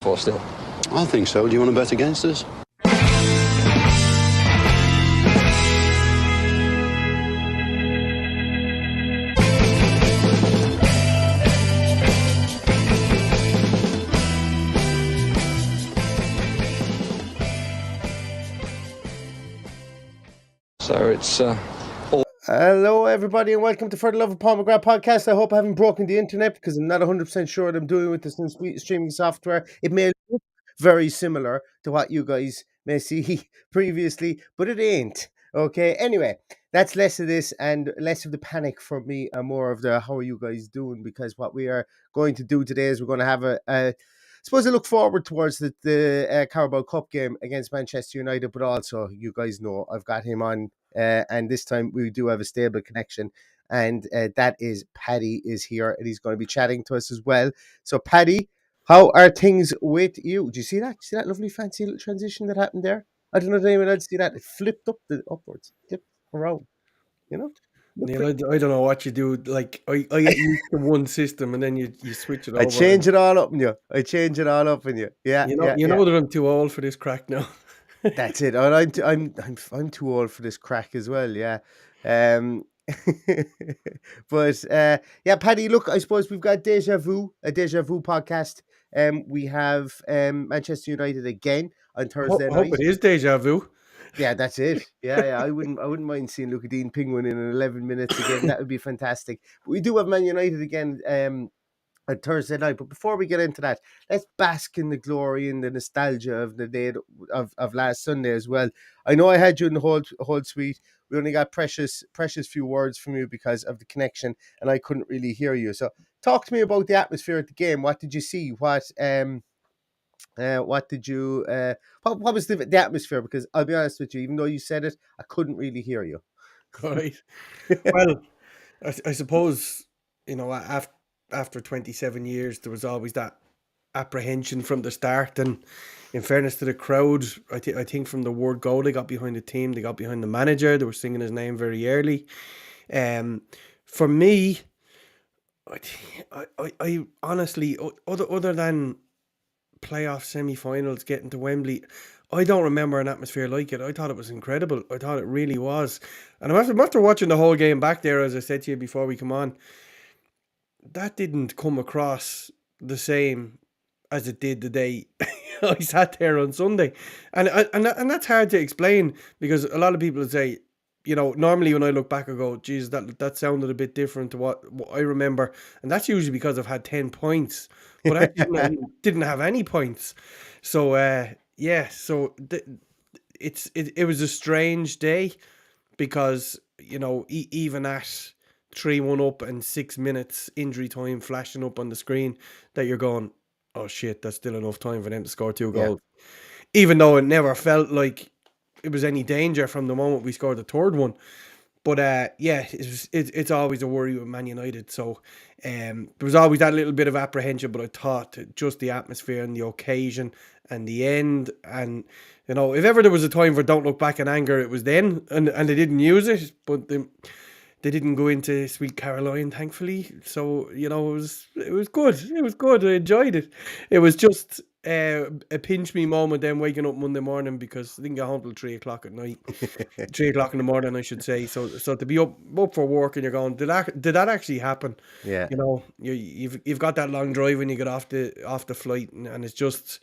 for still? I think so. Do you want to bet against us? So it's Hello, everybody, and welcome to Fettle Love of Paul McGrath podcast. I hope I haven't broken the internet because I'm not 100% sure what I'm doing with this new streaming software. It may look very similar to what you guys may see previously, but it ain't. Okay, anyway, that's less of this and less of the panic for me and more of the how are you guys doing, because what we are going to do today is we're going to have I suppose I look forward towards the Carabao Cup game against Manchester United, but also you guys know I've got him on. And this time we do have a stable connection, and that is Paddy is here, and he's going to be chatting to us as well. So, Paddy, how are things with you? Do you see that? See that lovely fancy little transition that happened there? I don't know if anyone else see that. It flipped upwards, flipped around. You know. Neil, I don't know what you do. Like I get used to one system and then you switch it over. I change it all up in you. Yeah, you know that I'm too old for this crack now. That's it. And I'm too old for this crack as well. Yeah. But yeah, Paddy. Look, I suppose we've got a deja vu podcast. We have Manchester United again on Thursday night. I hope it is deja vu. Yeah, that's it. Yeah. I wouldn't mind seeing Luca Dean Penguin in 11 minutes again. That would be fantastic. But we do have Man United again on Thursday night. But before we get into that, let's bask in the glory and the nostalgia of the day of last Sunday as well. I know I had you in the whole suite. We only got precious few words from you because of the connection, and I couldn't really hear you. So talk to me about the atmosphere at the game. What did you see? What did you what was the atmosphere? Because I'll be honest with you, even though you said it, I couldn't really hear you. All right. Well, I suppose, after 27 years, there was always that apprehension from the start. And in fairness to the crowd, I think from the word go, they got behind the team, they got behind the manager, they were singing his name very early. For me, I honestly, other than playoff semi-finals getting to Wembley, I don't remember an atmosphere like it. I thought it was incredible. I thought it really was. And after watching the whole game back there, as I said to you before we come on, that didn't come across the same as it did the day I sat there on Sunday. And that's hard to explain, because a lot of people say, normally when I look back I go, geez, that sounded a bit different to what I remember. And that's usually because I've had 10 points. But I didn't have any points. So, it was a strange day, because, even at 3-1 up and 6 minutes injury time flashing up on the screen, that you're going, oh shit, that's still enough time for them to score 2 goals. Even though it never felt like it was any danger from the moment we scored the third one. But it's always a worry with Man United. So there was always that little bit of apprehension, but I thought just the atmosphere and the occasion and the end, and if ever there was a time for don't look back in anger, it was then, and they didn't use it, but they didn't go into Sweet Caroline, thankfully. So it was good. It was good. I enjoyed it. It was just a pinch me moment then waking up Monday morning, because I didn't get home till 3 o'clock at night. 3 o'clock in the morning, I should say. So to be up for work and you're going, did that actually happen? Yeah. You've got that long drive when you get off the flight, and it's just,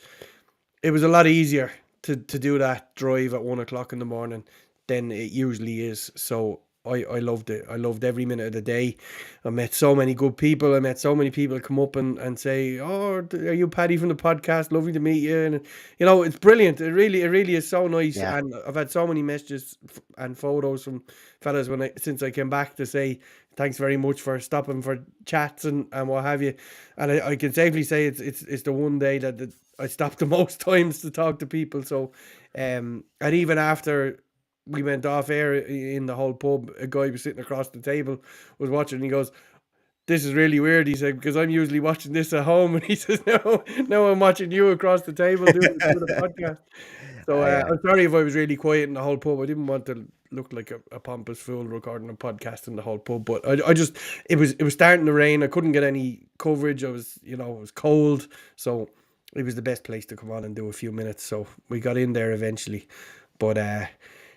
it was a lot easier to do that drive at 1 o'clock in the morning than it usually is. So I loved it. I loved every minute of the day. I met so many good people. I met so many people come up and say, oh, are you Paddy from the podcast? Lovely to meet you. And it's brilliant. It really is so nice. Yeah. And I've had so many messages and photos from fellas since I came back to say thanks very much for stopping for chats and what have you. And I can safely say it's the one day that I stopped the most times to talk to people. So and even after we went off air in the whole pub, a guy was sitting across the table, was watching, and he goes, this is really weird, he said, because I'm usually watching this at home. And he says, no, I'm watching you across the table doing the podcast. So I'm sorry if I was really quiet in the whole pub. I didn't want to look like a pompous fool recording a podcast in the whole pub, but I just, it was starting to rain. I couldn't get any coverage. I was, it was cold. So it was the best place to come on and do a few minutes. So we got in there eventually. But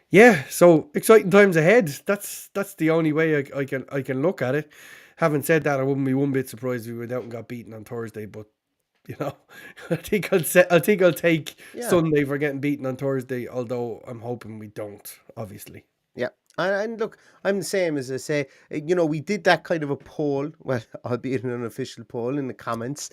yeah, so exciting times ahead. That's the only way I can look at it. Having said that, I wouldn't be one bit surprised if we went out and got beaten on Thursday. But you know, I think I'll take Yeah. Sunday for getting beaten on Thursday. Although I'm hoping we don't, obviously. Yeah. And look, I'm the same as I say. You know, we did that kind of a poll, well, albeit an unofficial poll in the comments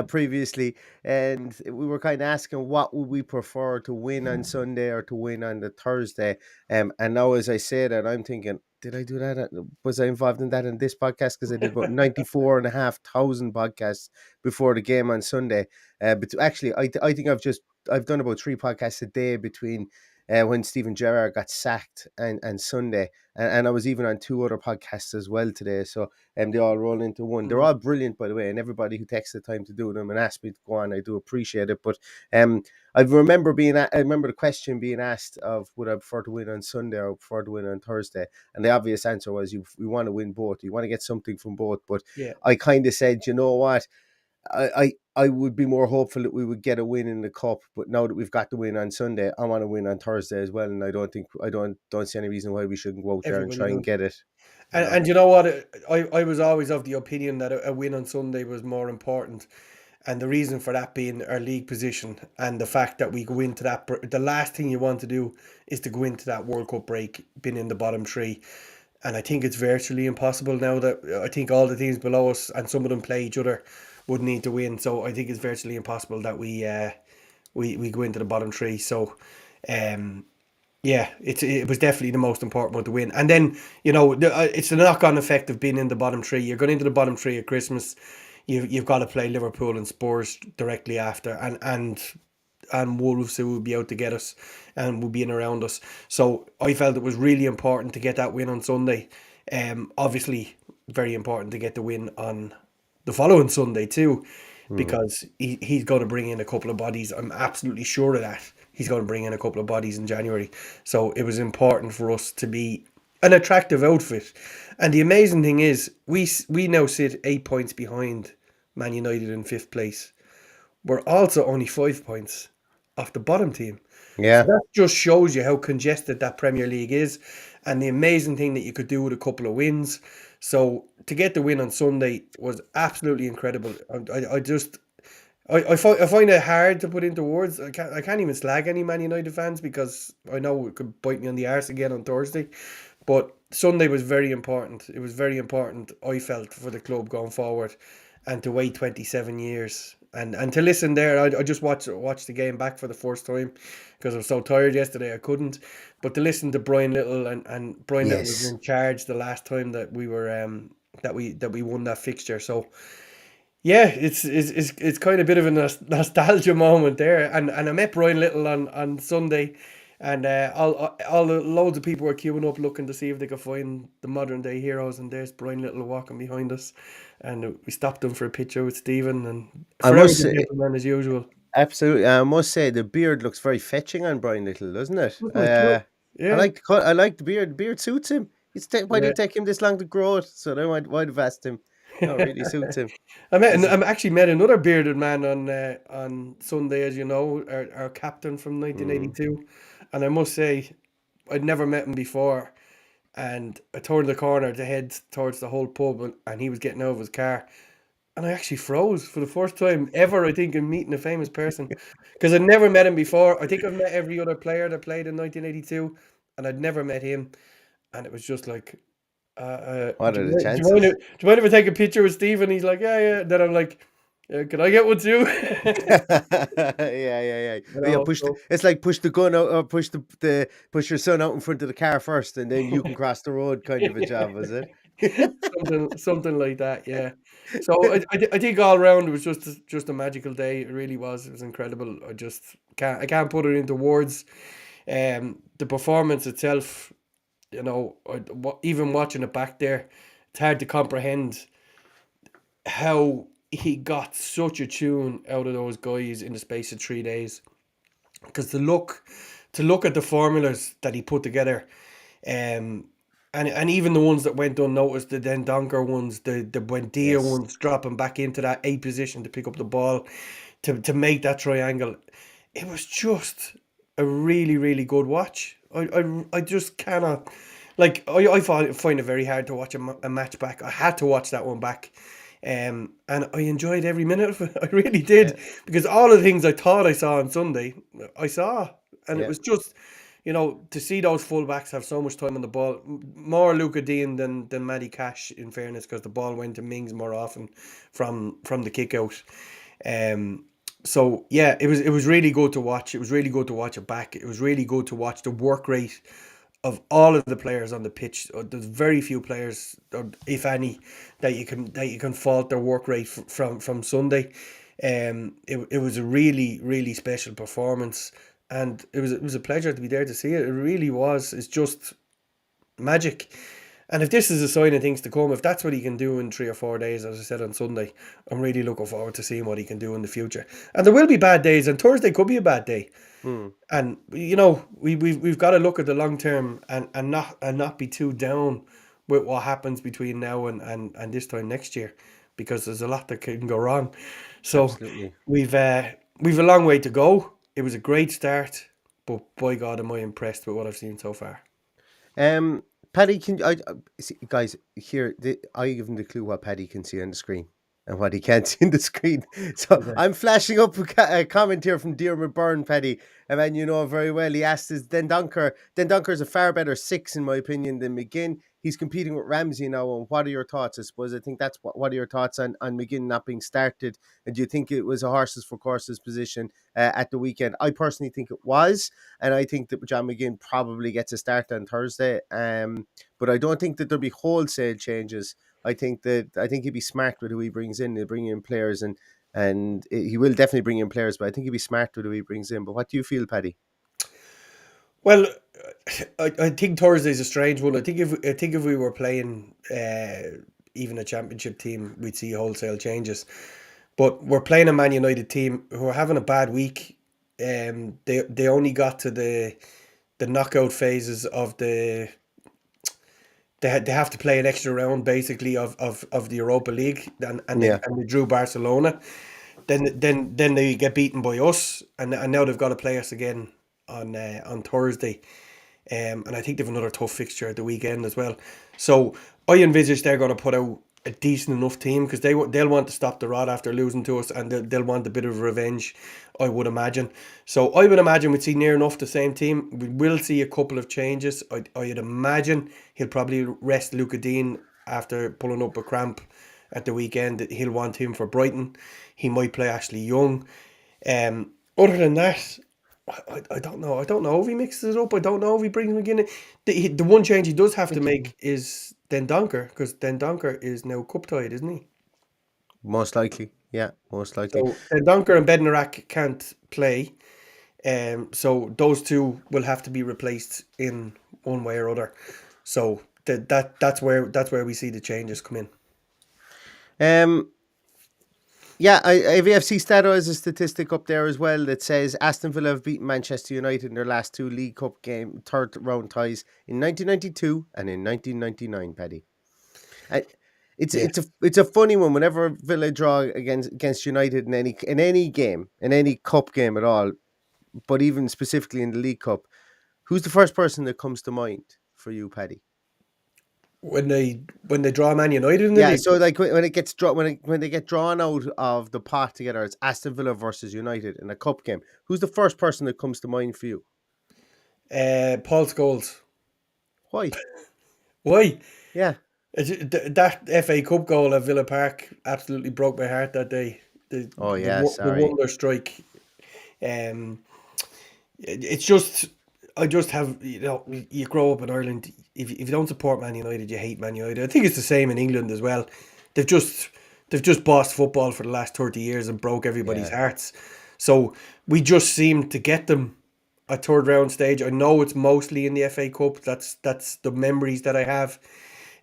previously, and we were kind of asking what would we prefer to win on Sunday or to win on the Thursday. And now as I say that, I'm thinking, did I do that? Was I involved in that in this podcast? Because I did about 94,500 podcasts before the game on Sunday. But actually, I think I've done about 3 podcasts a day between when Stephen Gerrard got sacked and Sunday. And I was even on 2 other podcasts as well today. So they all roll into one. They're all brilliant, by the way. And everybody who takes the time to do them and ask me to go on, I do appreciate it. But I remember the question being asked of would I prefer to win on Sunday or prefer to win on Thursday? And the obvious answer was you want to win both. You want to get something from both. But Yeah. I kind of said, you know what? I would be more hopeful that we would get a win in the cup, but now that we've got the win on Sunday, I want to win on Thursday as well, and I don't see any reason why we shouldn't go out there and Everybody try and does. get it. And you know what? I was always of the opinion that a win on Sunday was more important. And the reason for that being our league position and the fact that we go into that, the last thing you want to do is to go into that World Cup break being in the bottom 3. And I think it's virtually impossible now that I think all the teams below us and some of them play each other would need to win. So I think it's virtually impossible that we go into the bottom 3. So yeah, it was definitely the most important one to win. And then, you know, it's the knock-on effect of being in the bottom 3. You're going into the bottom 3 at Christmas. You've got to play Liverpool and Spurs directly after, and Wolves, who will be out to get us and will be in around us. So I felt it was really important to get that win on Sunday. Obviously, very important to get the win on the following Sunday too, because he's going to bring in a couple of bodies. I'm absolutely sure of that. He's going to bring in a couple of bodies in January. So it was important for us to be an attractive outfit. And the amazing thing is, we now sit 8 points behind Man United in 5th place. We're also only 5 points off the bottom team. Yeah. So that just shows you how congested that Premier League is, and the amazing thing that you could do with a couple of wins. So to get the win on Sunday was absolutely incredible. I find it hard to put into words. I can't even slag any Man United fans because I know it could bite me on the arse again on Thursday. But Sunday was very important. It was very important, I felt, for the club going forward, and to wait 27 years and to listen there. I just watched the game back for the first time because I was so tired yesterday I couldn't. But to listen to Brian Little and Brian Little was in charge the last time that we were that we won that fixture. So yeah, it's kind of a bit of a nostalgia moment there. And I met Brian Little on Sunday, and all the loads of people were queuing up looking to see if they could find the modern day heroes. And there's Brian Little walking behind us, and we stopped him for a picture with Stephen, and forever the gentleman as usual. Absolutely, I must say the beard looks very fetching on Brian Little, doesn't it? Yeah, I like the beard. The beard suits him. Why did yeah. it take him this long to grow it? So I might have asked him. No, it really suits him. I actually met another bearded man on Sunday, as you know, our captain from 1982, and I must say, I'd never met him before, and I turned the corner to head towards the whole pub, and he was getting out of his car, and I actually froze for the first time ever, I think, in meeting a famous person, because I'd never met him before. I think I've met every other player that played in 1982, and I'd never met him, and it was just like, What do are you the mind, chances? do you mind if I take a picture with Steve? And he's like, yeah. Then I'm like, can I get one too? Yeah. You Yeah, know, so it's like push the gun out or push your son out in front of the car first and then you can cross the road kind of a job, is it? something like that, yeah. So I think all round it was just a magical day. It really was. It was incredible. I can't put it into words. The performance itself, you know, even watching it back there, it's hard to comprehend how he got such a tune out of those guys in the space of 3 days. Because to look at the formulas that he put together, and even the ones that went unnoticed, the Dendonker ones, the Buendia ones, dropping back into that 8 position to pick up the ball, to make that triangle. It was just a really, really good watch. I just cannot, like, I find it very hard to watch a match back. I had to watch that one back. And I enjoyed every minute of it. I really Yeah, did, because all the things I thought I saw on Sunday, I saw. And it yeah. was just, to see those fullbacks have so much time on the ball, more Luca Dean than Matty Cash, in fairness, because the ball went to Mings more often from the kick out. Um, so yeah, it was really good to watch. It was really good to watch it back. It was really good to watch the work rate of all of the players on the pitch. There's very few players, or if any, that you can fault their work rate from Sunday. It was a really, really special performance, and it was a pleasure to be there to see it. It really was. It's just magic. And if this is a sign of things to come, if that's what he can do in 3 or 4 days, as I said on Sunday, I'm really looking forward to seeing what he can do in the future. And there will be bad days, and Thursday could be a bad day. Hmm. And we've got to look at the long term, and not be too down with what happens between now and this time next year, because there's a lot that can go wrong. So Absolutely. we've a long way to go. It was a great start, but by God, am I impressed with what I've seen so far. Paddy, see, guys here? I give him the clue what Paddy can see on the screen and what he can't see on the screen. So Okay. I'm flashing up a comment here from Dear McBurn, Paddy. And man, you know very well. He asked, "Is Den Donker? Den Donker is a far better 6, in my opinion, than McGinn. He's competing with Ramsey now. And what are your thoughts? I suppose I think that's what are your thoughts on McGinn not being started? And do you think it was a horses for courses position at the weekend? I personally think it was, and I think that John McGinn probably gets a start on Thursday. But I don't think that there'll be wholesale changes. I think he'd be smart with who he brings in. He'll bring in players, and he will definitely bring in players. But I think he'd be smart with who he brings in. But what do you feel, Paddy? Well, I think Thursday's a strange one. I think if we were playing even a championship team, we'd see wholesale changes. But we're playing a Man United team who are having a bad week. They only got to the knockout phases of they have to play an extra round, basically, of the Europa League, and Yeah, they drew Barcelona. Then they get beaten by us, and now they've got to play us again on Thursday. And I think they've another tough fixture at the weekend as well. So I envisage they're going to put out a decent enough team, because they'll want to stop the rod after losing to us, and they'll want a bit of revenge, I would imagine. So I would imagine we'd see near enough the same team. We will see a couple of changes. I'd imagine he'll probably rest Luca Dean after pulling up a cramp at the weekend. He'll want him for Brighton. He might play Ashley Young. Other than that, I don't know. I don't know if he mixes it up. I don't know if he brings McGinn in. The one change he does have to make is Den Donker, because Den Donker is now cup tied, isn't he? most likely. Yeah, most likely. So Den Donker and Bednarak can't play. So those two will have to be replaced in one way or other. So that's where we see the changes come in. Um, Yeah, AVFC Stato has a statistic up there as well that says Aston Villa have beaten Manchester United in their last 2 League Cup third round ties in 1992 and in 1999, Paddy. I, Yeah. it's a funny one whenever Villa draw against United in any game, in any cup game at all, but even specifically in the League Cup. Who's the first person that comes to mind for you, Paddy? When they draw Man United in the Yeah, league. so like when it gets drawn when they get drawn out of the pot together, it's Aston Villa versus United in a cup game. Who's the first person that comes to mind for you? Paul Scholes. Why? Why? Yeah. That FA Cup goal at Villa Park absolutely broke my heart that day. The Oh the, yeah, the sorry. wonder strike. Um, it's just, I just have, you grow up in Ireland. If you don't support Man United, you hate Man United. I think it's the same in England as well. They've just they've just bossed football for the last 30 years and broke everybody's Yeah. hearts. So we just seem to get them a third round stage. I know it's mostly in the FA Cup. That's the memories that I have.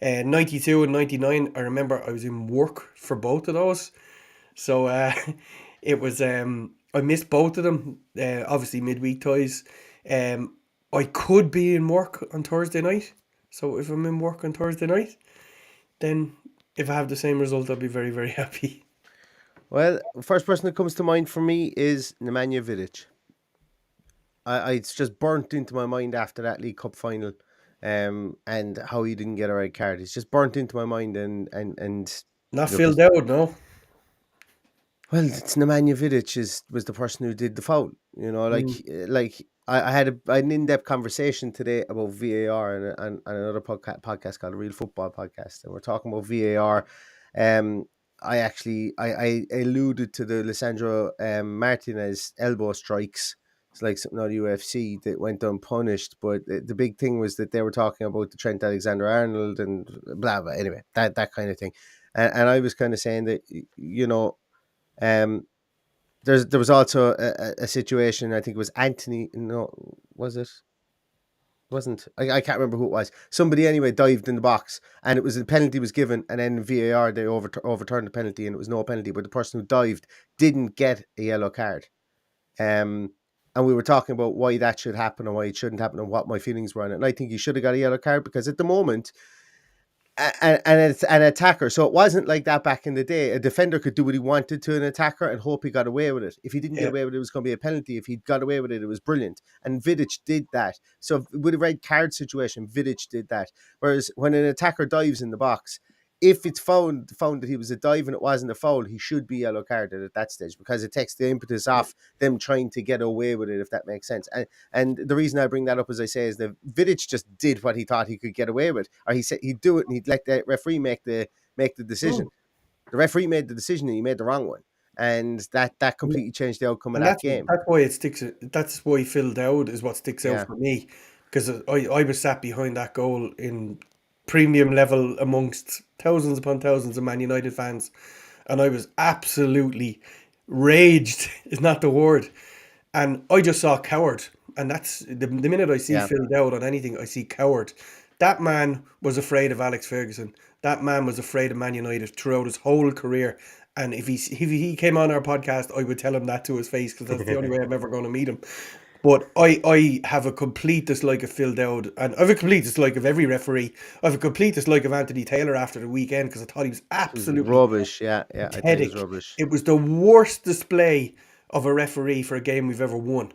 92 and 99, I remember I was in work for both of those. So it was, I missed both of them. Obviously midweek ties. I could be in work on Thursday night. So if I'm in work on Thursday night, then if I have the same result, I'll be very, very happy. Well, first person that comes to mind for me is Nemanja Vidic. It's just burnt into my mind after that League Cup final, and how he didn't get a red card. It's just burnt into my mind, and Not look, Phil Dowd, no. well, it's Nemanja Vidic was the person who did the foul. Mm. Like I had an in-depth conversation today about VAR and another podcast called the Real Football Podcast, and we're talking about VAR. Um, I alluded to the Lisandro Martinez elbow strikes. It's like something on UFC that went unpunished, but the big thing was that they were talking about the Trent Alexander-Arnold and blah blah. Anyway, that kind of thing, and I was kind of saying that um, there was also a situation. I think it was Anthony. No, was it? Wasn't I can't remember who it was. Somebody anyway dived in the box, and it was a penalty was given, and then VAR they overturned the penalty, and it was no penalty. But the person who dived didn't get a yellow card. Um, and we were talking about why that should happen and why it shouldn't happen, and what my feelings were on it. And I think he should have got a yellow card because at the moment and it's an attacker. So it wasn't like that back in the day. A defender could do what he wanted to an attacker and hope he got away with it. If he didn't get Yeah. away with it, it was going to be a penalty. If he got away with it, it was brilliant. And Vidic did that. So with a red card situation, Vidic did that. Whereas when an attacker dives in the box, if it's found that he was a dive and it wasn't a foul, he should be yellow carded at that stage because it takes the impetus off them trying to get away with it, if that makes sense. And the reason I bring that up, as I say, is that Vidic just did what he thought he could get away with, or he said he'd do it and he'd let the referee make the decision. The referee made the decision and he made the wrong one, and that completely changed the outcome of And that game. that's why it sticks. That's why Phil Dowd is what sticks out Yeah. for me, because I was sat behind that goal in premium level amongst thousands upon thousands of Man United fans, and I was absolutely raged. Is not the word, and I just saw coward. And that's the minute I see Yeah. Phil Dowd on anything, I see coward. That man was afraid of Alex Ferguson. That man was afraid of Man United throughout his whole career. And if he came on our podcast, I would tell him that to his face because that's the only way I'm ever going to meet him. But I have a complete dislike of Phil Dowd, and I have a complete dislike of every referee. I have a complete dislike of Anthony Taylor after the weekend because I thought he was It was absolutely rubbish. Yeah. I thought it was pathetic. rubbish. It was the worst display of a referee for a game we've ever won.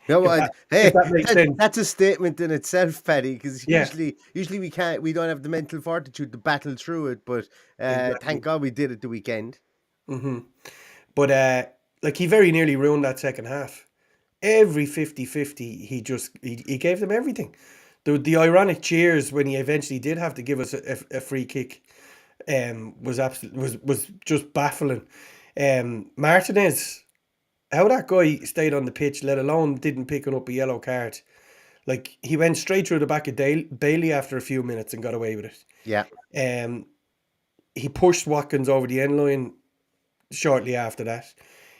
No, If that makes sense. that's a statement in itself, Paddy. Because Yeah. usually we don't have the mental fortitude to battle through it. But Exactly. thank God we did it the weekend. But like he very nearly ruined that second half. Every 50-50, he gave them everything. The ironic cheers when he eventually did have to give us a free kick was just baffling. Martinez, how that guy stayed on the pitch, let alone didn't pick up a yellow card. Like he went straight through the back of Bailey after a few minutes and got away with it. Yeah. He pushed Watkins over the end line shortly after that.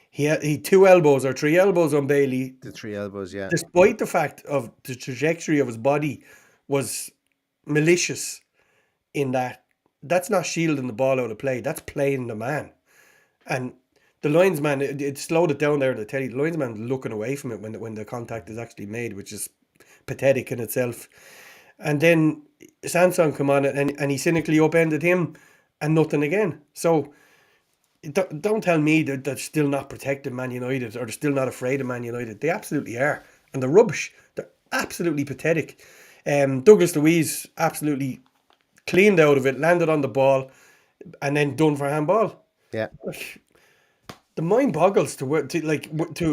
He had 2 elbows or 3 elbows on Bailey, The 3 elbows. Yeah. despite the fact of the trajectory of his body was malicious in that. That's not shielding the ball out of play. That's playing the man. And the linesman, it slowed it down there to tell you, the linesman looking away from it when the contact is actually made, which is pathetic in itself. And then Samson come on and he cynically upended him and nothing again. So don't tell me that they're still not protecting Man United or they're still not afraid of Man United. They absolutely are. And they're rubbish. They're absolutely pathetic. Douglas Luiz absolutely cleaned out of it, landed on the ball, and then done for handball. Yeah. The mind boggles to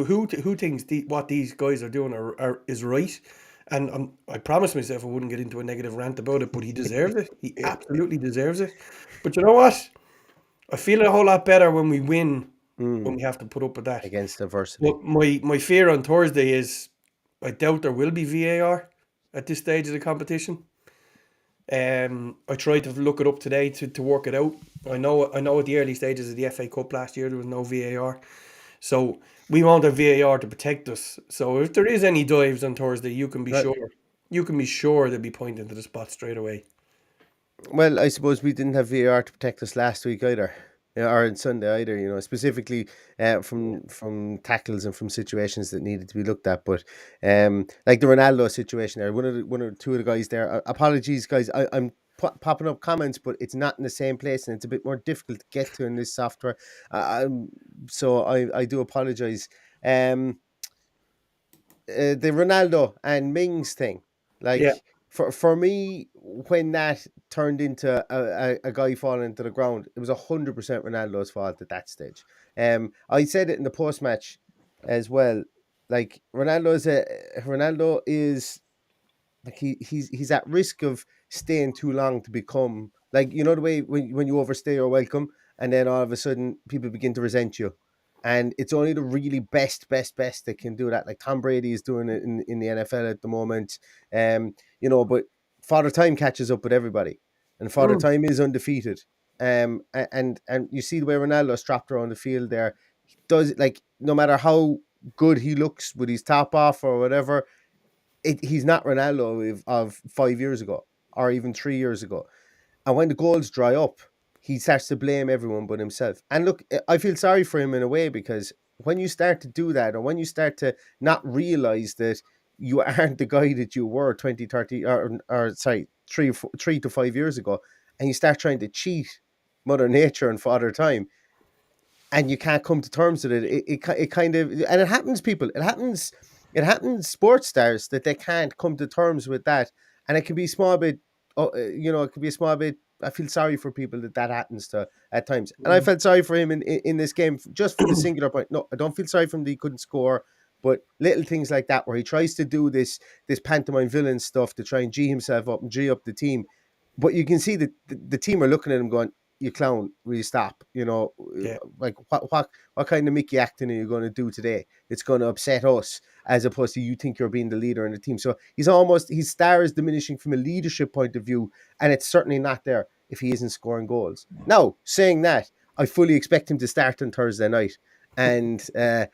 who thinks what these guys are doing is right. And I promised myself I wouldn't get into a negative rant about it, but he deserves it. He absolutely deserves it. But you know what? I feel a whole lot better when we win when we have to put up with that. Against adversity. But my fear on Thursday is I doubt there will be VAR at this stage of the competition. I tried to look it up today to work it out. I know at the early stages of the FA Cup last year there was no VAR. So we won't have VAR to protect us. So if there is any dives on Thursday, you can be sure they'll be pointing to the spot straight away. Well, I suppose we didn't have VAR to protect us last week either, or on Sunday either. Specifically from tackles and from situations that needed to be looked at. But like the Ronaldo situation there, one or two of the guys there. Apologies, guys. I'm popping up comments, but it's not in the same place, and it's a bit more difficult to get to in this software. So I do apologize. Um, the Ronaldo and Mings thing, Yeah. like for me, when that turned into a guy falling into the ground, it was 100% Ronaldo's fault at that stage. I said it in the post match as well. Like Ronaldo is like he's at risk of staying too long to become like, you know, the way when you overstay your welcome and then all of a sudden people begin to resent you, and it's only the really best that can do that. Like Tom Brady is doing it in the NFL at the moment. You know, but Father Time catches up with everybody, and Father Mm. Time is undefeated. And you see the way Ronaldo strapped around the field there. He does, like, no matter how good he looks with his top off or whatever, he's not Ronaldo of 5 years ago or even 3 years ago. And when the goals dry up, he starts to blame everyone but himself. And look, I feel sorry for him in a way, because when you start to do that, or when you start to not realize that you aren't the guy that you were 20, 30, or sorry, 3 to 5 years ago, and you start trying to cheat Mother Nature and Father Time, and you can't come to terms with it. It kind of, and it happens, people. It happens sports stars that they can't come to terms with that, and it can be a small bit. It can be a small bit. I feel sorry for people that happens to at times, and I Mm. felt sorry for him in this game just for the singular point. No, I don't feel sorry for him that he couldn't score, but little things like that where he tries to do this pantomime villain stuff to try and g himself up and g up the team, but you can see that the team are looking at him going, "You clown, will you stop?" You know, Yeah. like what kind of Mickey acting are you going to do today? It's going to upset us, as opposed to you think you're being the leader in the team. So his star is diminishing from a leadership point of view, and it's certainly not there if he isn't scoring goals. Now, saying that, I fully expect him to start on Thursday night, and I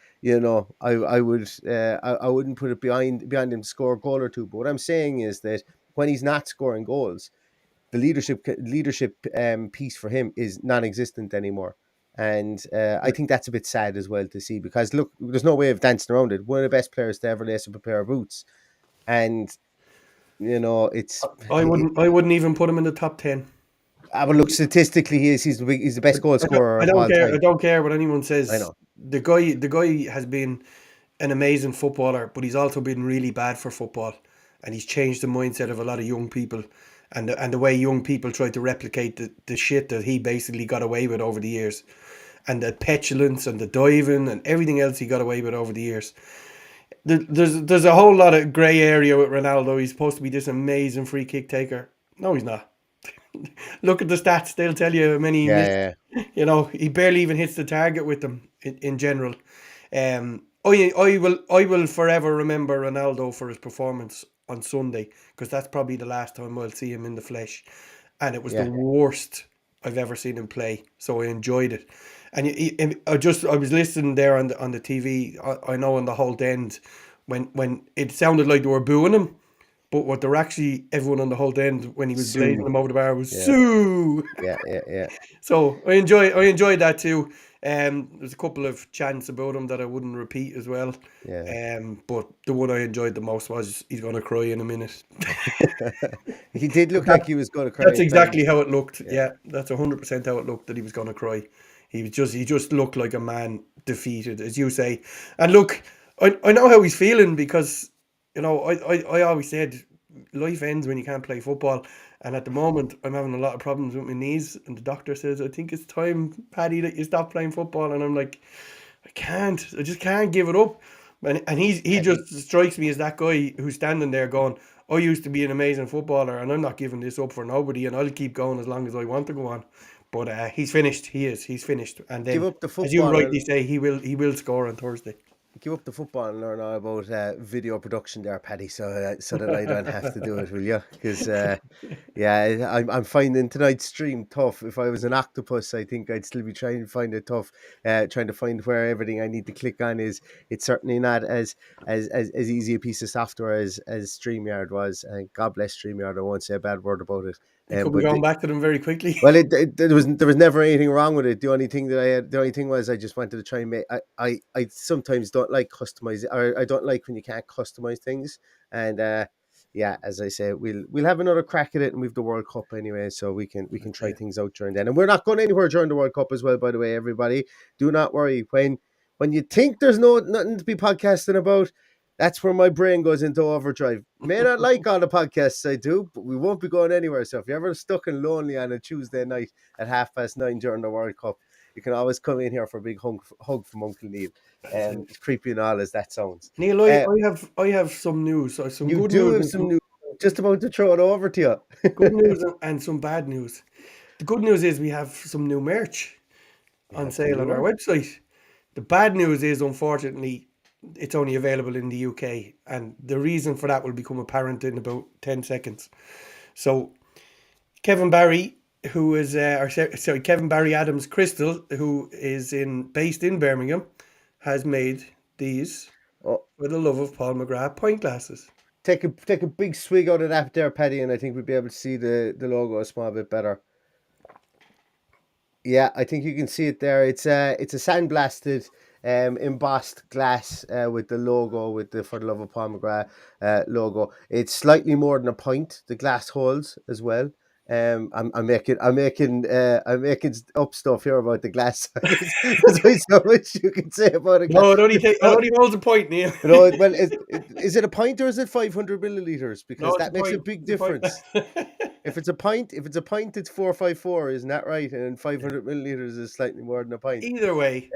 wouldn't put it behind him to score a goal or two. But what I'm saying is that when he's not scoring goals, the leadership piece for him is non-existent anymore. And I think that's a bit sad as well to see, because look, there's no way of dancing around it. One of the best players to ever lace up a pair of boots, and I wouldn't even put him in the top 10. but look, statistically, he's the best goal scorer I of don't all care. I time. don't care what anyone I says. know. The guy has been an amazing footballer, but he's also been really bad for football, and he's changed the mindset of a lot of young people, and the way young people try to replicate the shit that he basically got away with over the years, and the petulance and the diving and everything else he got away with over the years. There's a whole lot of grey area with Ronaldo. He's supposed to be this amazing free kick taker. No, he's not. Look at the stats; they'll tell you how many he Yeah, missed. yeah, You know, he barely even hits the target with them in general. I will forever remember Ronaldo for his performance on Sunday, because that's probably the last time I'll see him in the flesh, and it was the yeah, worst I've ever seen him play. So I enjoyed it, and I was listening there on the TV. I know on the whole end when it sounded like they were booing him, but what they're actually, everyone on the whole end when he was blazing Sue. them over the bar was Yeah, Sue. yeah, yeah, yeah, So I enjoyed that too. There's a couple of chants about him that I wouldn't repeat as well. yeah. But the one I enjoyed the most was he's gonna cry in a minute. He did look That, like he was going to cry that's at times. exactly how it looked. Yeah, Yeah, that's 100% how it looked, that he was gonna cry. He just looked like a man defeated, as you say. And look, I know how he's feeling, because I always said life ends when you can't play football. And at the moment, I'm having a lot of problems with my knees. And the doctor says, I think it's time, Paddy, that you stop playing football. And I'm like, I can't. I just can't give it up. And he and just strikes me as that guy who's standing there going, I used to be an amazing footballer, and I'm not giving this up for nobody, and I'll keep going as long as I want to go on. But he's finished. He's finished. And give then, up the as you football. rightly say, he will score on Thursday. Give up the football and learn all about video production there, Paddy, so that I don't have to do it, will you? Because yeah, I'm finding tonight's stream tough. If I was an octopus, I think I'd still be trying to find it tough. Trying to find where everything I need to click on is. It's certainly not as easy a piece of software as StreamYard was. And God bless StreamYard. I won't say a bad word about it. You could be But going back to them very quickly. well, there was never anything wrong with it. The only thing was I just wanted to try and make. I sometimes don't like customize, or I don't like when you can't customize things, and yeah, as I say, we'll have another crack at it, and we've the World Cup anyway, so we can try things out during then. And we're not going anywhere during the World Cup as well, by the way, everybody. Do not worry. When you think there's nothing to be podcasting about, that's where my brain goes into overdrive. May not like all the podcasts I do, but we won't be going anywhere. So if you're ever stuck and lonely on a Tuesday night at 9:30 during the World Cup, you can always come in here for a big hug from Uncle Neil. As creepy and all as that sounds. Neil, I have some news. So some You good do news have and some news. Just about to throw it over to you. good news and some bad news. The good news is we have some new merch on sale on our website. The bad news is, unfortunately, it's only available in the UK, and the reason for that will become apparent in about 10 seconds. So, Kevin Barry, who is, Kevin Barry Adams Crystal, who is based in Birmingham, has made these with the Love of Paul McGrath pint glasses. Take a big swig out of that there, Paddy, and I think we'll be able to see the logo a small bit better. Yeah, I think you can see it there. It's a sandblasted, embossed glass with the logo, for the Love of Paul McGrath logo. It's slightly more than a pint. The glass holds as well. I'm making up stuff here about the glass. There's only so much you can say about it. No, it only holds a pint, Neil. No, well, is it a pint or is it 500 milliliters? Because that makes a big difference. If it's a pint, it's 454, isn't that right? And 500 milliliters is slightly more than a pint. Either way,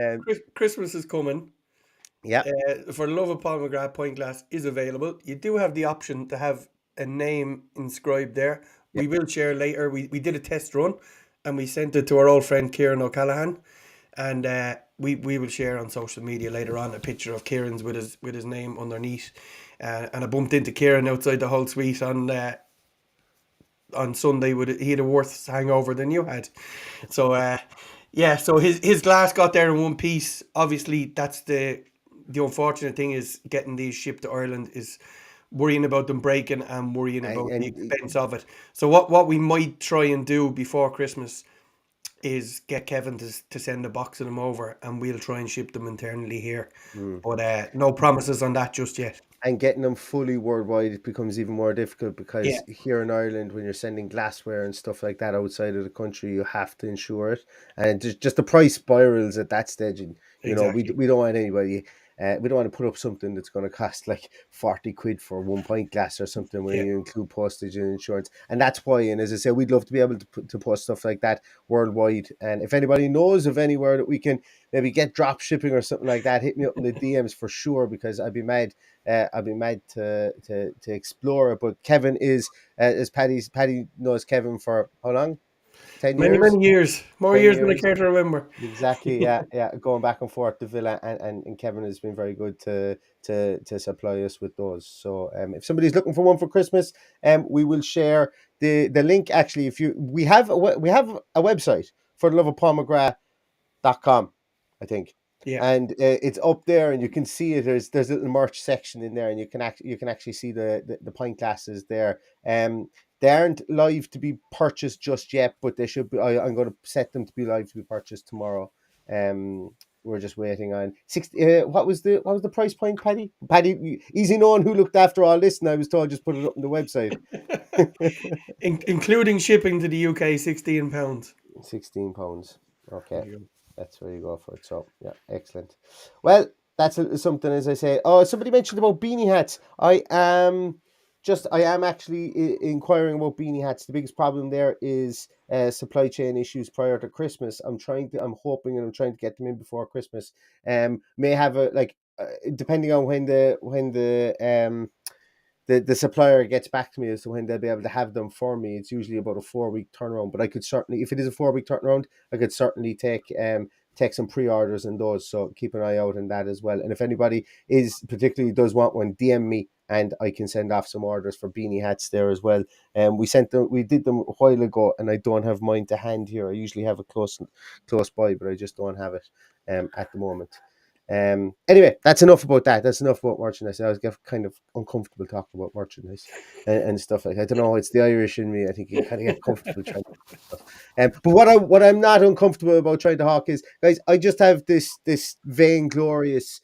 Christmas is coming. Yeah. For the Love of Paul McGrath pint glass is available. You do have the option to have a name inscribed there. We will share later. We did a test run and we sent it to our old friend Kieran O'Callaghan, and we will share on social media later on a picture of Kieran's with his name underneath. And I bumped into Kieran outside the Hull Suite on Sunday. He had a worse hangover than you had. So so his glass got there in one piece. Obviously, that's the unfortunate thing, is getting these shipped to Ireland is worrying about them breaking and worrying about the expense of it. So what we might try and do before Christmas is get Kevin to send a box of them over, and we'll try and ship them internally here. But no promises on that just yet. And getting them fully worldwide, it becomes even more difficult because here in Ireland, when you're sending glassware and stuff like that outside of the country, you have to insure it, and just the price spirals at that stage. And you know, we don't want anybody. We don't want to put up something that's going to cost like 40 quid for 1 pint glass or something when you include postage and insurance. And that's why, and as I say, we'd love to be able to post stuff like that worldwide. And if anybody knows of anywhere that we can maybe get drop shipping or something like that, hit me up in the DMs for sure, because I'd be mad to explore it. But Kevin is, as Paddy knows Kevin for how long? 10 years? Many years. More years than I care to remember. Exactly, yeah. Going back and forth to Villa, and Kevin has been very good to supply us with those. So if somebody's looking for one for Christmas, we will share the link. Actually, we have a website for the Love of Paul McGrath.com, I think. Yeah. And it's up there, and you can see it. There's a little merch section in there, and you can actually see the pint glasses there. They aren't live to be purchased just yet, but they should be. I'm going to set them to be live to be purchased tomorrow. We're just waiting on 60. What was the price point, Paddy? Paddy, easy knowing who looked after all this, and I was told just put it up on the website. Including shipping to the UK, £16. £16. Okay. That's where you go for it. So, yeah, excellent. Well, that's something, as I say. Oh, somebody mentioned about beanie hats. I am actually inquiring about beanie hats. The biggest problem there is supply chain issues prior to Christmas. I'm hoping and I'm trying to get them in before Christmas. May have depending on when the supplier gets back to me as to when they'll be able to have them for me. It's usually about a 4-week turnaround, but I could certainly, if it is a 4-week turnaround, I could certainly take some pre-orders in those. So keep an eye out on that as well. And if anybody particularly does want one, DM me and I can send off some orders for beanie hats there as well. We did them a while ago, and I don't have mine to hand here. I usually have it close by, but I just don't have it at the moment. Anyway, that's enough about that. That's enough about merchandise. I was kind of uncomfortable talking about merchandise and stuff like that. I don't know. It's the Irish in me. I think you kind of get comfortable trying to stuff. But what I'm not uncomfortable about trying to hawk is, guys, I just have this vainglorious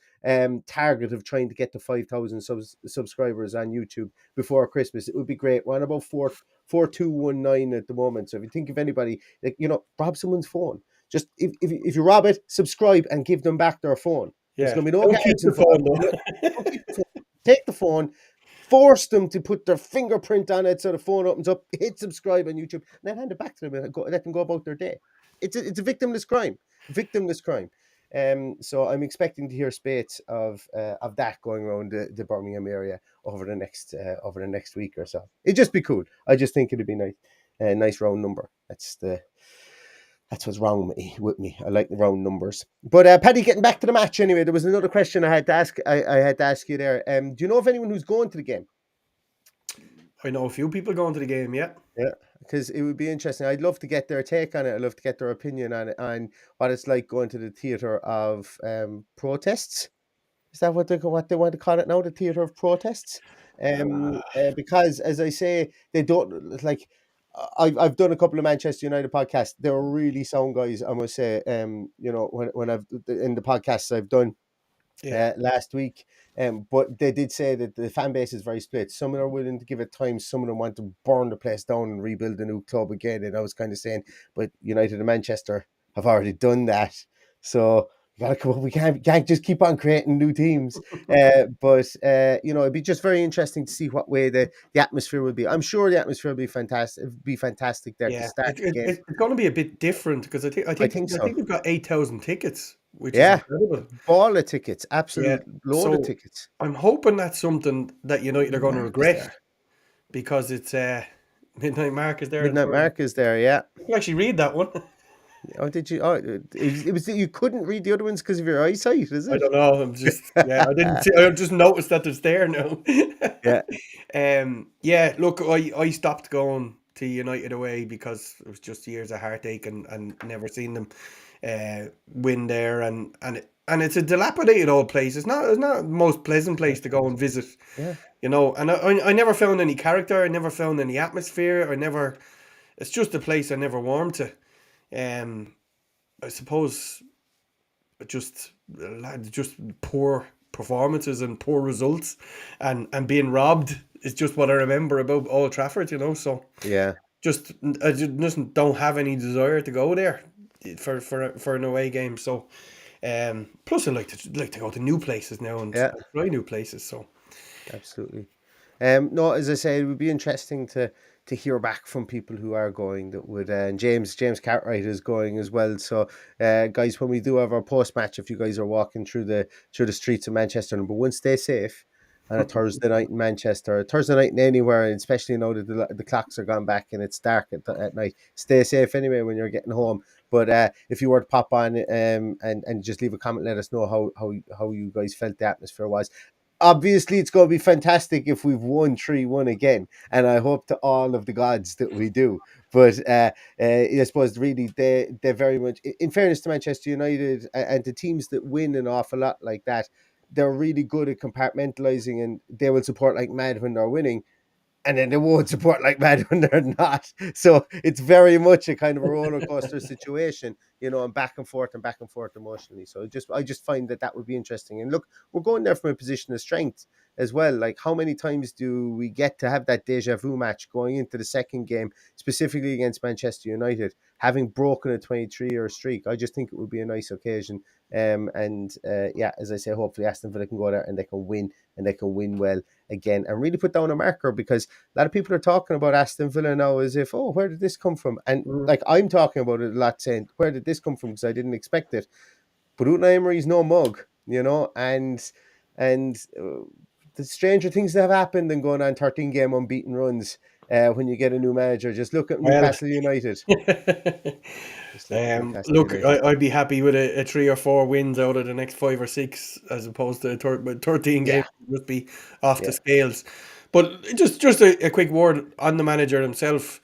target of trying to get to 5,000 subscribers on YouTube before Christmas. It would be great. We're on about 4219 at the moment. So if you think of anybody, like, rob someone's phone. Just if you rob it, subscribe and give them back their phone. There's Yeah. going to be no Don't keep cards the involved. phone though. Don't keep the phone. Take the phone, force them to put their fingerprint on it so the phone opens up, hit subscribe on YouTube, and then hand it back to them and let them go about their day. It's a victimless crime. Victimless crime. So I'm expecting to hear spates of that going around the Birmingham area over the next week or so. It'd just be cool. I just think it'd be nice. Nice round number. That's what's wrong with me. I like the round numbers. But Paddy, getting back to the match anyway, there was another question I had to ask. I had to ask you there. Do you know of anyone who's going to the game? I know a few people going to the game, yeah. Yeah, because it would be interesting. I'd love to get their take on it. I'd love to get their opinion on it, on what it's like going to the theatre of protests. Is that what they want to call it now? The theatre of protests? Because, as I say, they don't like. I've done a couple of Manchester United podcasts. They're really sound guys, I must say. When I've in the podcasts I've done last week. But they did say that the fan base is very split. Some are willing to give it time. Some of them want to burn the place down and rebuild a new club again. And I was kind of saying, but United and Manchester have already done that. So we gotta come up. We can't just keep on creating new teams. But it'd be just very interesting to see what way the atmosphere will be. I'm sure the atmosphere will be fantastic. It'd be fantastic there to start the game. It's going to be a bit different because I think so. we've got 8,000 tickets, which is Yeah, incredible. ball of tickets, Yeah. absolute load of tickets. I'm hoping that's something that United are going to Mark is regret there. because it's Midnight Mark is there. Midnight Mark is there, yeah. I can actually read that one. Oh, did you? Oh, it was you couldn't read the other ones because of your eyesight, is I it? don't know. I'm just I didn't see. I just noticed that it's there now. Yeah. Look, I stopped going to United away because it was just years of heartache and never seen them win there, and it's a dilapidated old place. It's not the most pleasant place to go and visit. Yeah. And I never found any character. I never found any atmosphere. It's just a place I never warmed to. I suppose just poor performances and poor results and being robbed is just what I remember about Old Trafford, So Yeah. I just don't have any desire to go there for an away game. So plus I like to go to new places now and try new places. So absolutely. No, as I say, it would be interesting to hear back from people who are going. That would James Cartwright is going as well. So guys, when we do have our post match, if you guys are walking through the streets of Manchester, number one, stay safe on a Thursday night in Manchester, Thursday night in anywhere, and especially now that the clocks are gone back and it's dark at night. Stay safe anyway when you're getting home. But if you were to pop on and just leave a comment, let us know how you guys felt the atmosphere was. Obviously, it's going to be fantastic if we've won 3-1 again, and I hope to all of the gods that we do. But I suppose really they're very much, in fairness to Manchester United and to teams that win an awful lot like that, they're really good at compartmentalizing, and they will support like mad when they're winning, and then they won't support like mad when they're not. So it's very much a kind of a roller coaster situation, and back and forth emotionally. So I just find that would be interesting. And look, we're going there from a position of strength as well. Like, how many times do we get to have that deja vu match going into the second game, specifically against Manchester United, having broken a 23-year streak? I just think it would be a nice occasion. As I say, hopefully Aston Villa can go there and they can win, and they can win well again and really put down a marker, because a lot of people are talking about Aston Villa now as if, oh, where did this come from? And like, I'm talking about it a lot, saying, where did this come from? Because I didn't expect it. But Unai Emery's no mug, and the stranger things that have happened than going on 13-game unbeaten runs when you get a new manager. Just look at Newcastle United. Look, I'd be happy with a 3 or 4 wins out of the next 5 or 6, as opposed to 13 games. Would be off the scales. But just a quick word on the manager himself.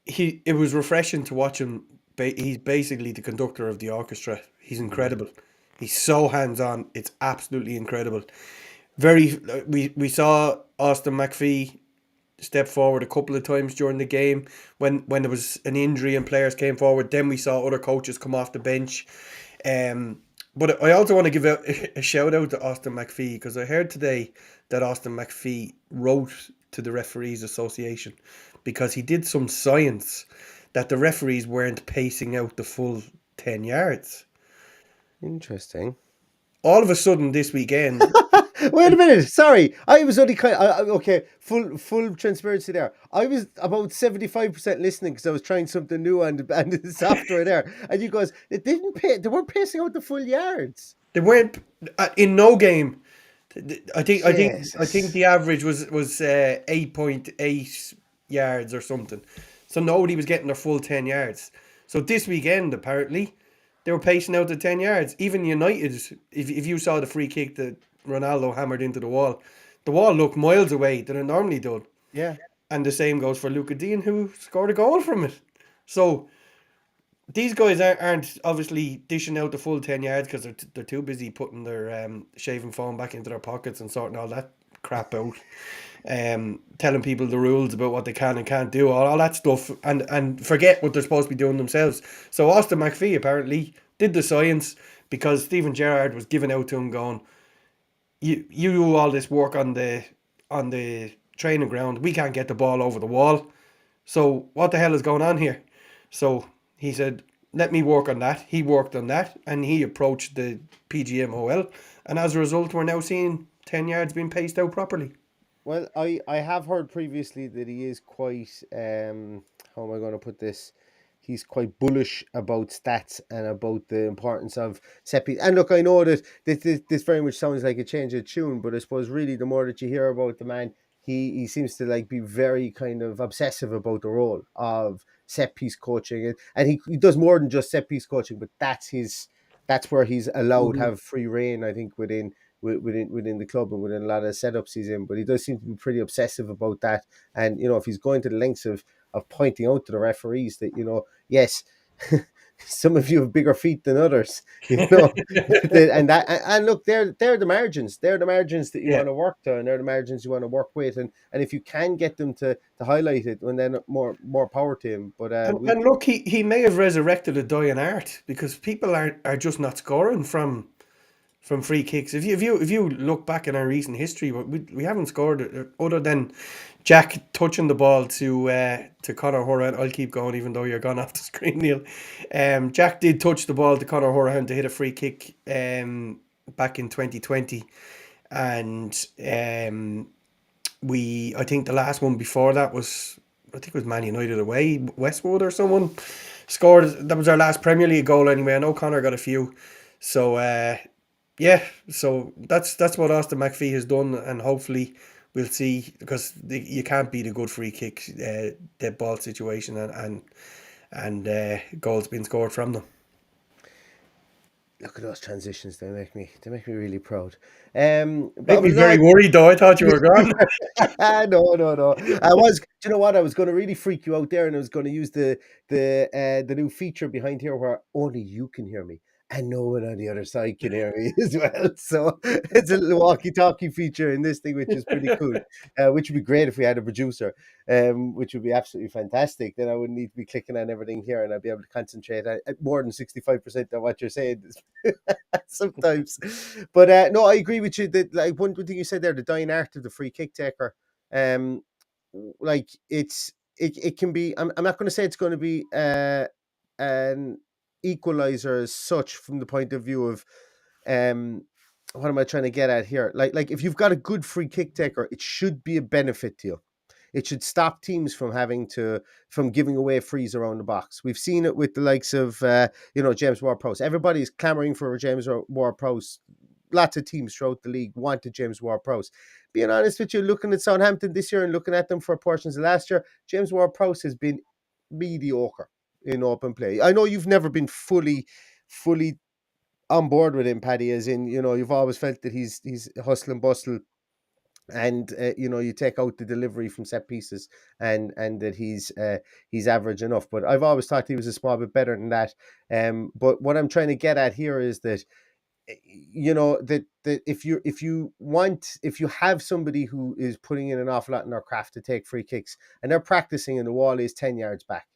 It was refreshing to watch him. He's basically the conductor of the orchestra. He's incredible. He's so hands-on. It's absolutely incredible. We saw Austin McPhee step forward a couple of times during the game when there was an injury and players came forward. Then we saw other coaches come off the bench. But I also want to give a shout out to Austin McPhee, because I heard today that Austin McPhee wrote to the Referees Association because he did some science that the referees weren't pacing out the full 10 yards. Interesting. All of a sudden this weekend, Wait a minute. Sorry, I was only okay. Full transparency there. I was about 75% listening because I was trying something new and the software there. And you guys, it didn't pay. They weren't pacing out the full yards. they weren't in no game. I think Jesus. the average was 8.8 yards or something. So nobody was getting their full 10 yards. So this weekend apparently they were pacing out the 10 yards. Even United, if you saw the free kick that Ronaldo hammered into the wall looked miles away than it normally did. Yeah. And the same goes for Luca Dean, who scored a goal from it. So these guys aren't obviously dishing out the full 10 yards because they're too busy putting their shaving foam back into their pockets and sorting all that crap out. Telling people the rules about what they can and can't do, all that stuff, and forget what they're supposed to be doing themselves. So Austin McPhee apparently did the science because Stephen Gerrard was giving out to him, going, "You do all this work on the training ground. We can't get the ball over the wall. So what the hell is going on here?" So he said, "Let me work on that." He worked on that and he approached the PGMOL, and as a result, we're now seeing 10 yards being paced out properly. Well, I have heard previously that he is quite how am I going to put this? He's quite bullish about stats and about the importance of set piece. And look, I know that this very much sounds like a change of tune, but I suppose really the more that you hear about the man, he seems to like be very kind of obsessive about the role of set piece coaching, and he does more than just set piece coaching, but that's where he's allowed Mm-hmm. have free reign, I think, within the club and within a lot of setups he's in. But he does seem to be pretty obsessive about that. And if he's going to the lengths of pointing out to the referees that yes, some of you have bigger feet than others, and look, they're the margins. They're the margins that you Yeah. want to work to, and they're the margins you want to work with. And if you can get them to highlight it, and then more power to him. But And look, he may have resurrected a dying art, because people are just not scoring from free kicks. If you look back in our recent history, we haven't scored other than Jack touching the ball to Conor Horan. I'll keep going even though you're gone off the screen, Neil. Jack did touch the ball to Conor Horan to hit a free kick back in 2020, and I think the last one before that was, I think it was Man United away, Westwood or someone scored. That was our last Premier League goal anyway. I know Connor got a few. So yeah, so that's what Austin McPhee has done, and hopefully we'll see, because you can't beat a good free kick dead ball situation and goals being scored from them. look at those transitions; they make me really proud. Make But me no, very worried though. I thought you were gone. no, no, no. I was. Do you know what? I was going to really freak you out there, and I was going to use the new feature behind here where only you can hear me, and no one on the other side can hear me as well. So it's a little walkie-talkie feature in this thing, which is pretty cool. Which would be great if we had a producer, which would be absolutely fantastic. Then I wouldn't need to be clicking on everything here, and I'd be able to concentrate at more than 65% of what you're saying sometimes. But no, I agree with you that, like, one thing you said there, the dying art of the free kick taker. Um, like it can be. I'm not going to say it's going to be an equalizer as such from the point of view of what am I trying to get at here? Like if you've got a good free kick taker, it should be a benefit to you. It should stop teams from giving away frees around the box. We've seen it with the likes of James Ward-Prowse. Everybody's clamoring for James Ward-Prowse. Lots of teams throughout the league wanted James Ward-Prowse. Being honest with you, looking at Southampton this year and looking at them for portions of last year, James Ward-Prowse has been mediocre in open play. I know you've never been fully on board with him, Paddy, as in, you've always felt that he's hustle and bustle, and you take out the delivery from set pieces, and that he's average enough. But I've always thought he was a small bit better than that. But what I'm trying to get at here is that that if you have somebody who is putting in an awful lot in their craft to take free kicks, and they're practicing and the wall is 10 yards back,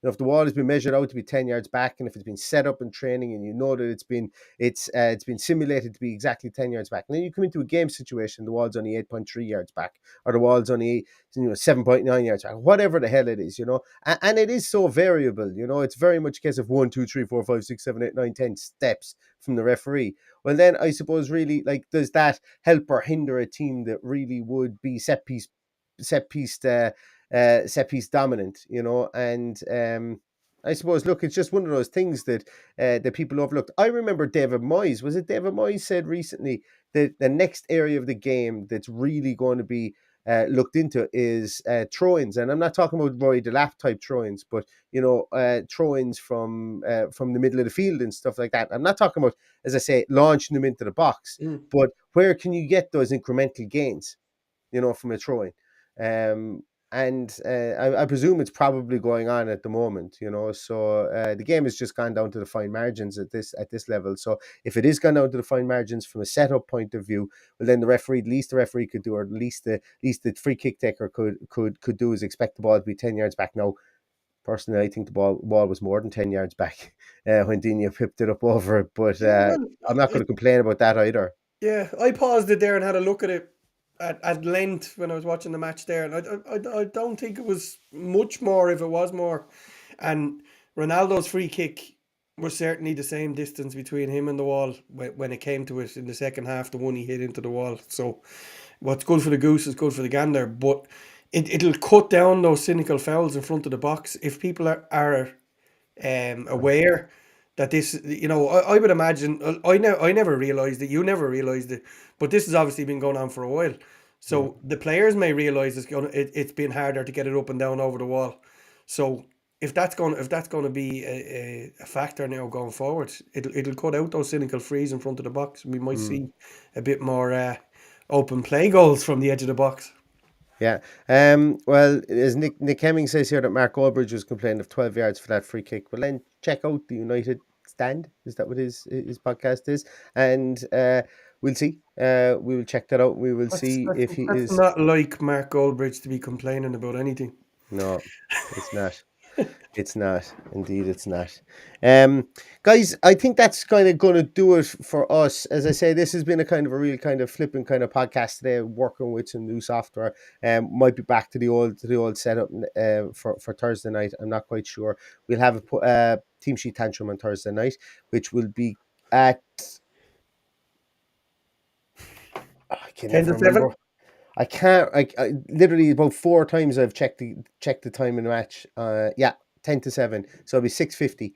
if the wall has been measured out to be 10 yards back, and if it's been set up in training, and you know that it's been simulated to be exactly 10 yards back, and then you come into a game situation, the wall's only 8.3 yards back, or the wall's only 7.9 yards back, whatever the hell it is, and it is so variable. It's very much a case of 1, 2, 3, 4, 5, 6, 7, 8, 9, 10 steps from the referee. Well, then I suppose really, like, does that help or hinder a team that really would be set piece dominant, and I suppose, look, it's just one of those things that people overlooked. I remember David Moyes said recently that the next area of the game that's really going to be looked into is throw-ins, and I'm not talking about Roy Delap type throw-ins, but throw-ins from the middle of the field and stuff like that. I'm not talking about, as I say, launching them into the box, but where can you get those incremental gains, from a throw-in? And I presume it's probably going on at the moment, So the game has just gone down to the fine margins at this level. So if it is gone down to the fine margins from a setup point of view, well, then the least the referee could do, or at least the free kick taker could do, is expect the ball to be 10 yards back. Now, personally, I think the ball was more than 10 yards back when Dina pipped it up over it. But I'm not going to complain about that either. Yeah, I paused it there and had a look at it at length when I was watching the match there, and I don't think it was much more, if it was more. And Ronaldo's free kick was certainly the same distance between him and the wall when it came to it in the second half, the one he hit into the wall. So what's good for the goose is good for the gander, but it'll cut down those cynical fouls in front of the box if people are aware that this, I would imagine, I never realised it, you never realised it, but this has obviously been going on for a while. So the players may realise it's been harder to get it up and down over the wall. So if that's going to be a factor now going forward, it'll cut out those cynical frees in front of the box. We might see a bit more open play goals from the edge of the box. Yeah. Well, as Nick Hemming says here that Mark Albridge was complaining of 12 yards for that free kick. Well, then check out the United Stand. Is that what his podcast is? And we'll see. We will check that out. We will see if he is. That's not like Mark Albridge to be complaining about anything. No, it's not. It's not. Indeed, it's not. Guys, I think that's kind of going to do it for us. As I say, this has been a kind of a real kind of flipping kind of podcast today, working with some new software. Might be back to the old setup for Thursday night. I'm not quite sure. We'll have a team sheet tantrum on Thursday night, which will be at I can 10 never to 7? remember. I can't. I literally about 4 times I've checked the time in the match. 10 to 7. So it'll be 6:50.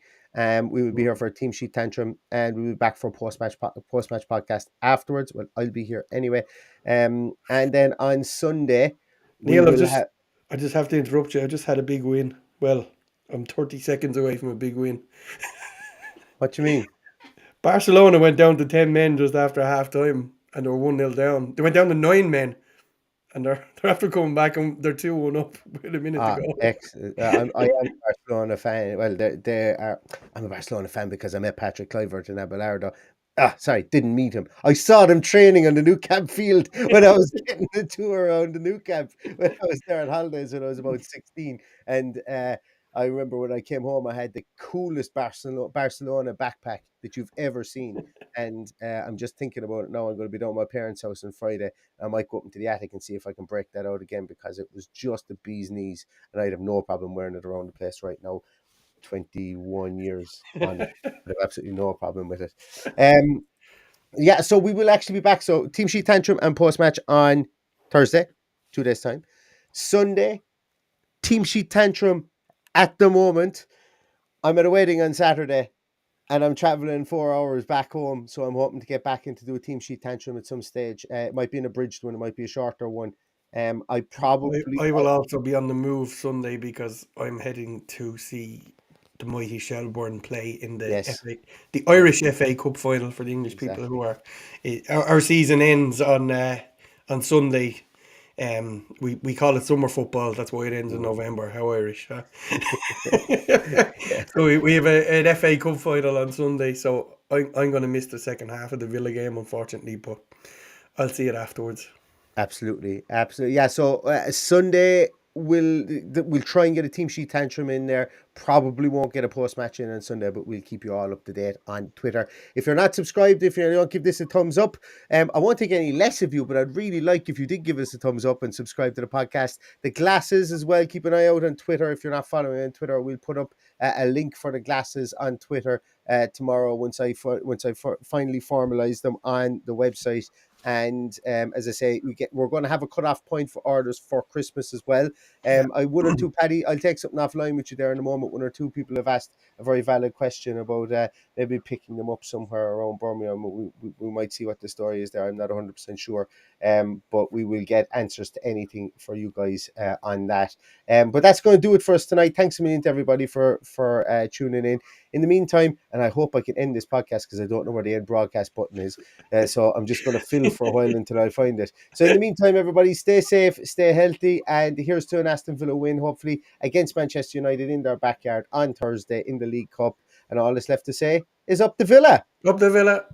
We will be here for a team sheet tantrum, and we'll be back for a post match podcast afterwards. Well, I'll be here anyway. And then on Sunday, Neil, I just have to interrupt you. I just had a big win. Well, I'm 30 seconds away from a big win. What do you mean? Barcelona went down to 10 men just after half time, and they were 1-0 down. They went down to 9 men. And they're after coming back, and they're 2-1 up with a minute to go. I am a Barcelona fan. Well, I'm a Barcelona fan because I met Patrick Kluivert in Abelardo. Didn't meet him. I saw them training on the Nou Camp field when I was getting the tour around the Nou Camp when I was there on holidays when I was about 16. And I remember when I came home, I had the coolest Barcelona backpack that you've ever seen. And I'm just thinking about it now. I'm going to be down at my parents' house on Friday. I might go up into the attic and see if I can break that out again, because it was just the bee's knees. And I'd have no problem wearing it around the place right now. 21 years on it. I have absolutely no problem with it. So we will actually be back. So team sheet tantrum and post-match on Thursday, 2 days' time. Sunday, team sheet tantrum. At the moment, I'm at a wedding on Saturday, and I'm traveling 4 hours back home, so I'm hoping to get back into do a team sheet tantrum at some stage. It might be an abridged one, it might be a shorter one. I will also be on the move Sunday because I'm heading to see the mighty Shelbourne play in the the Irish FA Cup final for the English people who are. Our season ends on Sunday. We call it summer football. That's why it ends in November. How Irish, huh? So we have an FA Cup final on Sunday. So I'm going to miss the second half of the Villa game, unfortunately, but I'll see it afterwards. Absolutely. Yeah. So Sunday we'll try and get a team sheet tantrum in there. Probably won't get a post match in on Sunday, but we'll keep you all up to date on Twitter. If you're not subscribed, if you don't give this a thumbs up, I won't take any less of you, but I'd really like if you did give us a thumbs up and subscribe to the podcast. The glasses as well. Keep an eye out on Twitter. If you're not following on Twitter, we'll put up a link for the glasses on Twitter tomorrow once I finally formalize them on the website. And as I say, we're going to have a cutoff point for orders for Christmas as well. I one or two, Paddy, I'll take something offline with you there in a moment. One or two people have asked a very valid question about maybe picking them up somewhere around Birmingham. We might see what the story is there. I'm not 100% sure, but we will get answers to anything for you guys on that. But that's going to do it for us tonight. Thanks a million to everybody for tuning in. In the meantime, and I hope I can end this podcast because I don't know where the end broadcast button is. So I'm just going to fill for a while until I find it. So in the meantime, everybody, stay safe, stay healthy, and here's to an Aston Villa win, hopefully, against Manchester United in their backyard on Thursday in the League Cup. And all that's left to say is up the Villa. Up the Villa.